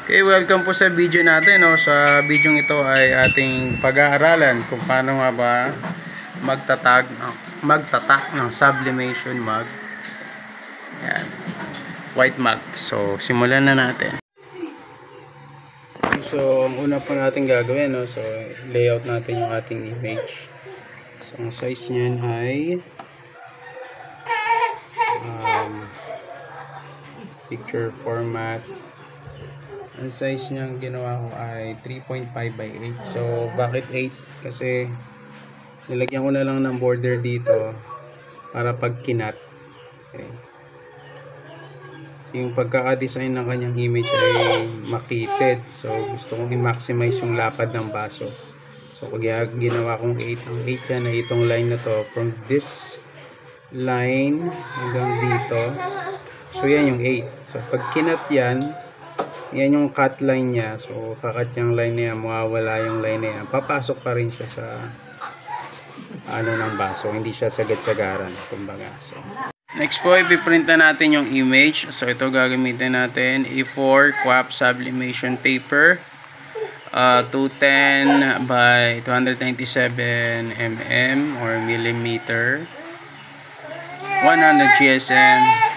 Okay, welcome po sa video natin. No? Sa video ito ay ating pag-aaralan kung paano nga ba magtatak ng sublimation mug. Yan. White mug. So, simulan na natin. So, ang una pa natin gagawin, no? So, layout natin yung ating image. So, ang size niyan ay picture format. Ang size niyang ginawa ko ay 3.5 by 8. So, bakit 8? Kasi nilagyan ko na lang ng border dito para pag kinat. Okay. So, yung pagkaka-design ng kanyang image ay makitid. So, gusto kong i-maximize yung lapad ng baso. So, pag ginawa kong 8, ang 8 yan ay itong line na to. From this line hanggang dito. So, yan yung 8. So, pag kinat yan, yan yung cut line niya. So, kakat yung line niya, mawawala yung line niya. Papasok pa rin siya sa ng baso. Hindi siya sagad-sagaran, kumbaga. So, next po, ipiprint na natin yung image. So, ito gagamitin natin. A4 QAP sublimation paper. 210 by 297 mm or millimeter. 100 GSM.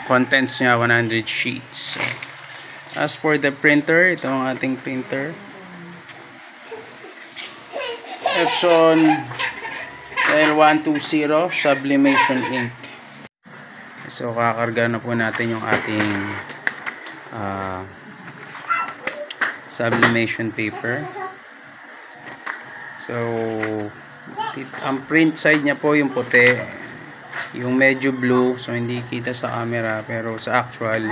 Contents niya 100 sheets. So, as for the printer, ito ang ating printer, Epson L120 sublimation ink. So kakarga na po natin yung ating sublimation paper. So ang print side niya po yung puti, yung medyo blue, so hindi kita sa camera, pero sa actual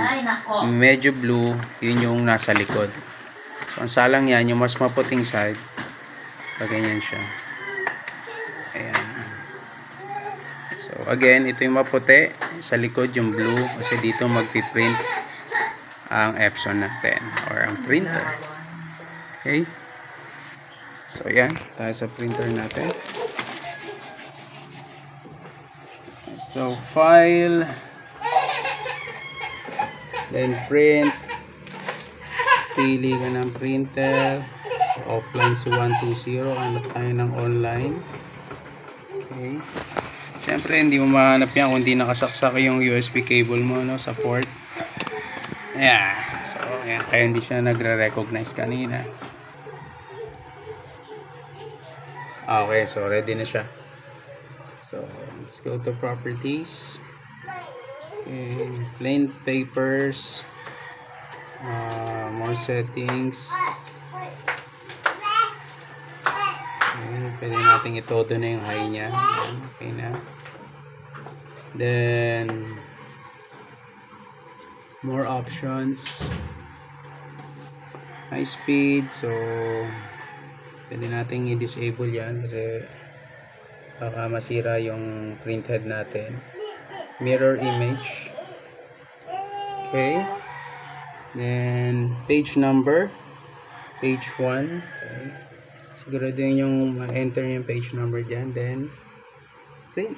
medyo blue, yun yung nasa likod. So ang salang yan, yung mas maputing side, ganyan siya. Ayan. So again, ito yung maputi, sa likod yung blue, kasi dito magpiprint ang Epson natin or ang printer. Okay, so yan, tayo sa printer natin. So, file, then print, pili ka ng printer, offline si 120, hanap tayo ng online. Okay. Siyempre, hindi mo mahanap yan kung hindi nakasaksak yung USB cable mo, no, sa port. Ayan. So, ayan. Kaya hindi siya nagre-recognize kanina. Okay, so ready na siya. So, let's go to properties. Okay, plain papers. More settings. Okay, pwede natin itodo na yung high niya. Okay na. Then, more options. High speed. So, pwede natin i-disable yan kasi baka masira yung print head natin. Mirror image. Okay. Then page number, page 1. Okay. Siguro din yung ma-enter yung page number dyan. Then print.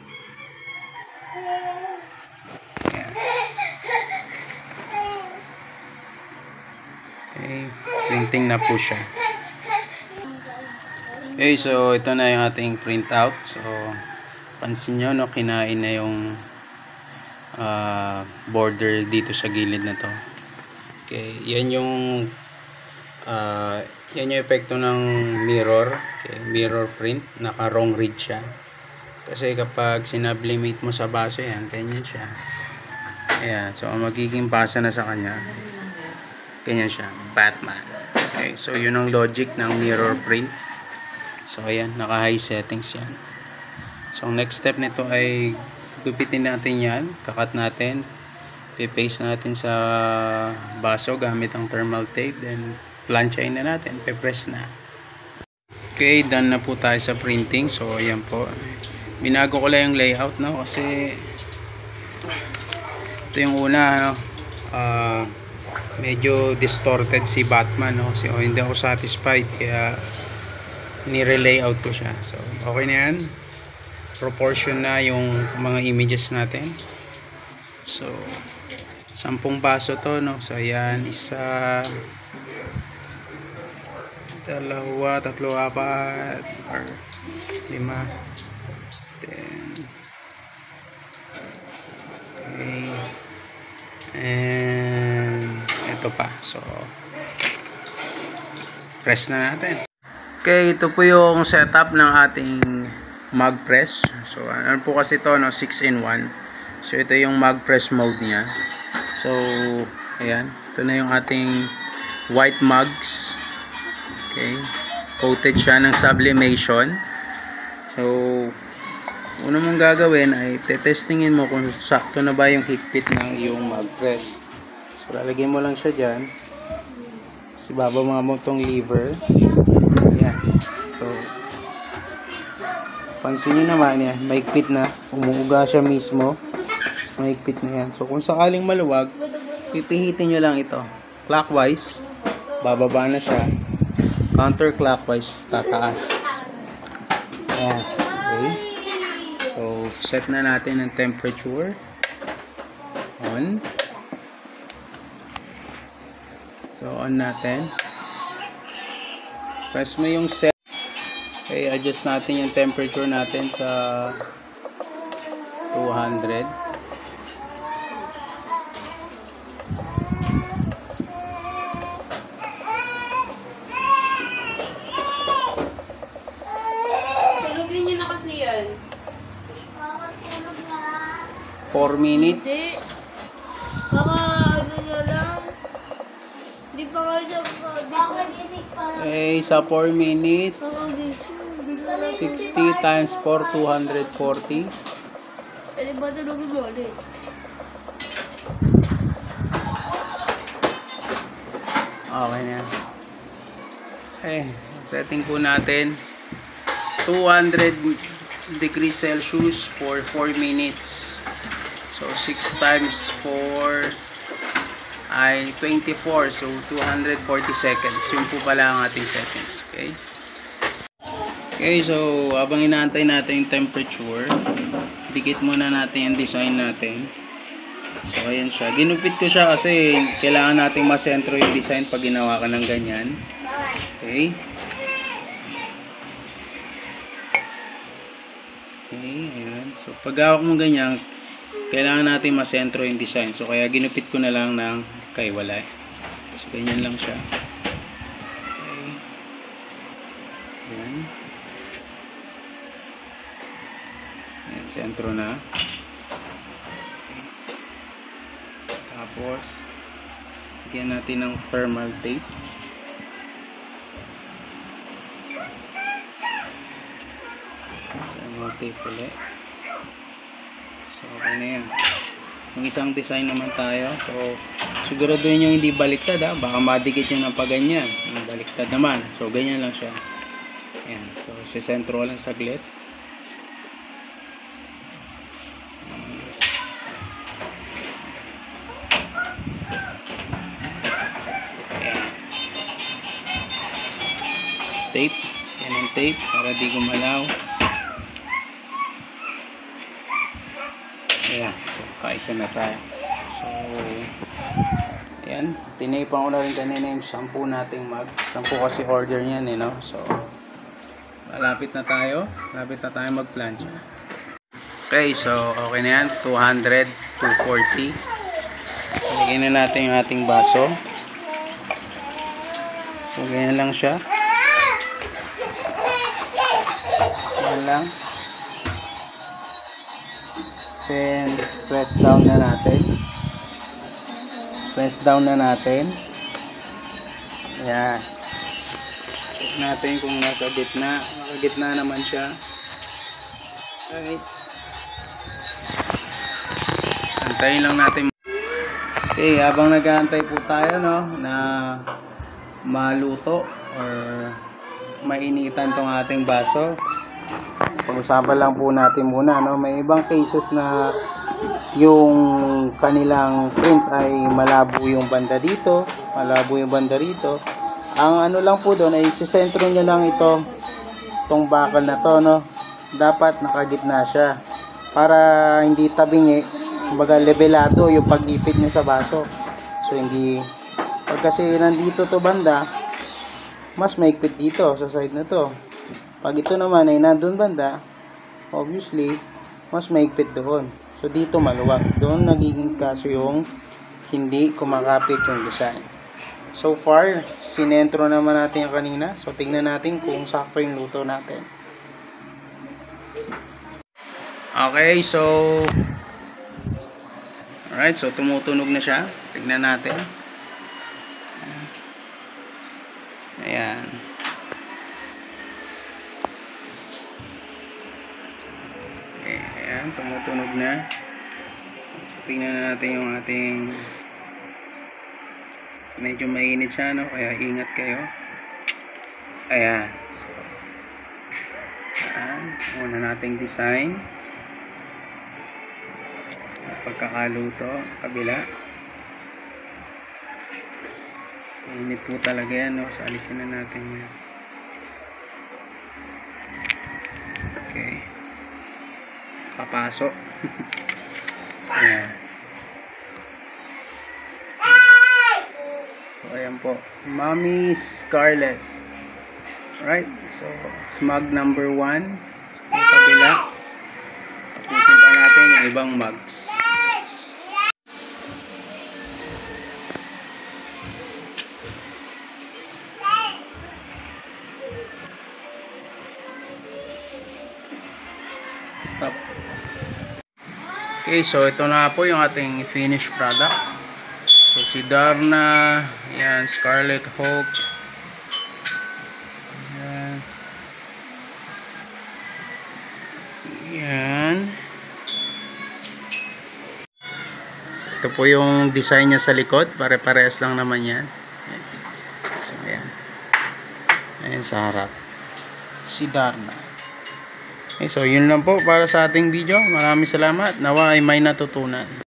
Yeah. Okay. Printing na po siya. Okay, so ito na yung ating printout. So pansin nyo, no, kinain na yung border dito sa gilid na to. Okay, yan yung epekto ng mirror. Okay, mirror print, naka wrong read siya. Kasi kapag sinablimate mo sa baso yan, ganyan siya. Ayan, so ang magiging basa na sa kanya, ganyan siya, Batman. Okay, so yun ang logic ng mirror print. So ayan, naka high settings yan. So ang next step nito ay gupitin natin yan, kakat natin, pipaste natin sa baso gamit ang thermal tape, then planchain na natin, pe-press na. Okay, done na po tayo sa printing. So ayan po, binago ko lang yung layout, no, kasi ito yung una, no, medyo distorted si Batman, no, kasi hindi ako satisfied, kaya ni-relayout ko siya. So, okay na yan. Proportion na yung mga images natin. So, 10 baso to, no? So ayan, 1, 2, 3, 4, or 5, 10. Okay. And ito pa. So press na natin. Okay, ito po yung setup ng ating mug press. So ano po kasi ito, no, 6-in-1. So ito yung mug press mode niya. So ayan, ito na yung ating white mugs. Okay, coated siya ng sublimation. So una mong gagawin ay testingin mo kung sakto na ba yung higpit ng iyong mug press. So lalagyan mo lang siya dyan. Kasi bababa mo itong lever. Yan. So pansin nyo naman yan, mahigpit na. Umuuga siya mismo. Mahigpit na yan. So kung sakaling maluwag, pipihitin nyo lang ito. Clockwise, bababa na siya. Counterclockwise, tataas. Ayan. Okay. So, set na natin ang temperature. On. So, on natin. Press mo yung set. Okay, adjust natin yung temperature natin sa 200. Tulogin niyo na kasi yan. 4 minutes. Baka ano na lang. Di pa nga siya. Okay, sa 4 minutes. 60 times 4, 240. Pwede ba tulogin mo ulit? Okay na. Okay, setting po natin 200 degrees Celsius for 4 minutes. So 6 times 4 ay 24. So 240 seconds. Yun po pala ang ating settings. Okay. Okay, so habang inaantay natin yung temperature, dikit muna natin yung design natin. So ayan siya. Ginupit ko siya kasi kailangan nating masentro yung design pag ginawa ka ng ganyan. Okay. Okay, ayan. So pag hawak mo ganyan, kailangan natin masentro yung design. So kaya ginupit ko na lang ng kaiwalay. So ganyan lang siya. Okay. Ayan. Ayan, sentro na. Tapos lagyan natin ng thermal tape. Thermal tape ulit. So okay na yan. Yung isang design naman tayo. So siguraduhin nyo hindi baliktad, ha. Baka madikit nyo ng paganyan. Yung baliktad naman. So ganyan lang siya. Ayan. So sisentro lang saglit. Tape. Yan ang tape para di gumalaw. Ayan. So, kaisa na tayo. So, ayan. Tinaypan ko na rin kanina yung 10 nating mug. 10 kasi order niyan, eh, no? So, malapit na tayo. Malapit na tayo mag-plancha. Okay, so, okay na yan. 200, 240. Lagyan na natin yung ating baso. So, ganyan lang siya. Lang. Then press down na natin. Press down na natin. Ayan. Check natin kung nasa gitna. Nakagitna naman siya. Okay. Antayin lang natin. Okay, habang nag-aantay po tayo, no, na maluto or mainitan tong ating baso. Pag-usapan lang po natin muna, no? May ibang cases na yung kanilang print ay malabo yung banda dito, malabo yung banda rito. Ang ano lang po doon ay sisentro nyo lang ito, itong bakal na to, no? Dapat nakagitna siya para hindi tabingi kumbaga levelado yung pag-ipit niya sa baso. So hindi, pag kasi nandito to banda, mas maigpit dito sa side na to. Pag ito naman ay nandun banda, obviously mas maigpit doon. So dito maluwag. Doon nagiging kaso yung hindi kumakapit yung design. So far, sinentro naman natin yung kanina. So tingnan natin kung sakto yung luto natin. Okay, so alright, so tumutunog na siya. Tingnan natin. Ayan. Okay, ayan, tumutunog na. So tingnan natin yung ating, medyo mainit siya, no? Kaya ingat kayo. Ayan. So, ayan, una nating design. Pagkakaluto, kabila. Init po talaga yan, no? So, alisin na natin yan. Okay. Papasok. Ayan. So, ayan po. Mommy Scarlett. Right? So, it's mug number 1. Yung kabila. Tapusin pa natin yung ibang mugs. Stop. Okay, so ito na po yung ating finished product. So si Darna, yan, Scarlett Hope. Yan. Yan. So, ito po yung design niya sa likod. Pare-parehas lang naman yan. So yan. Ayan sa harap. Si Darna. Okay, so yun lang po para sa ating video. Maraming salamat. Nawa ay may natutunan.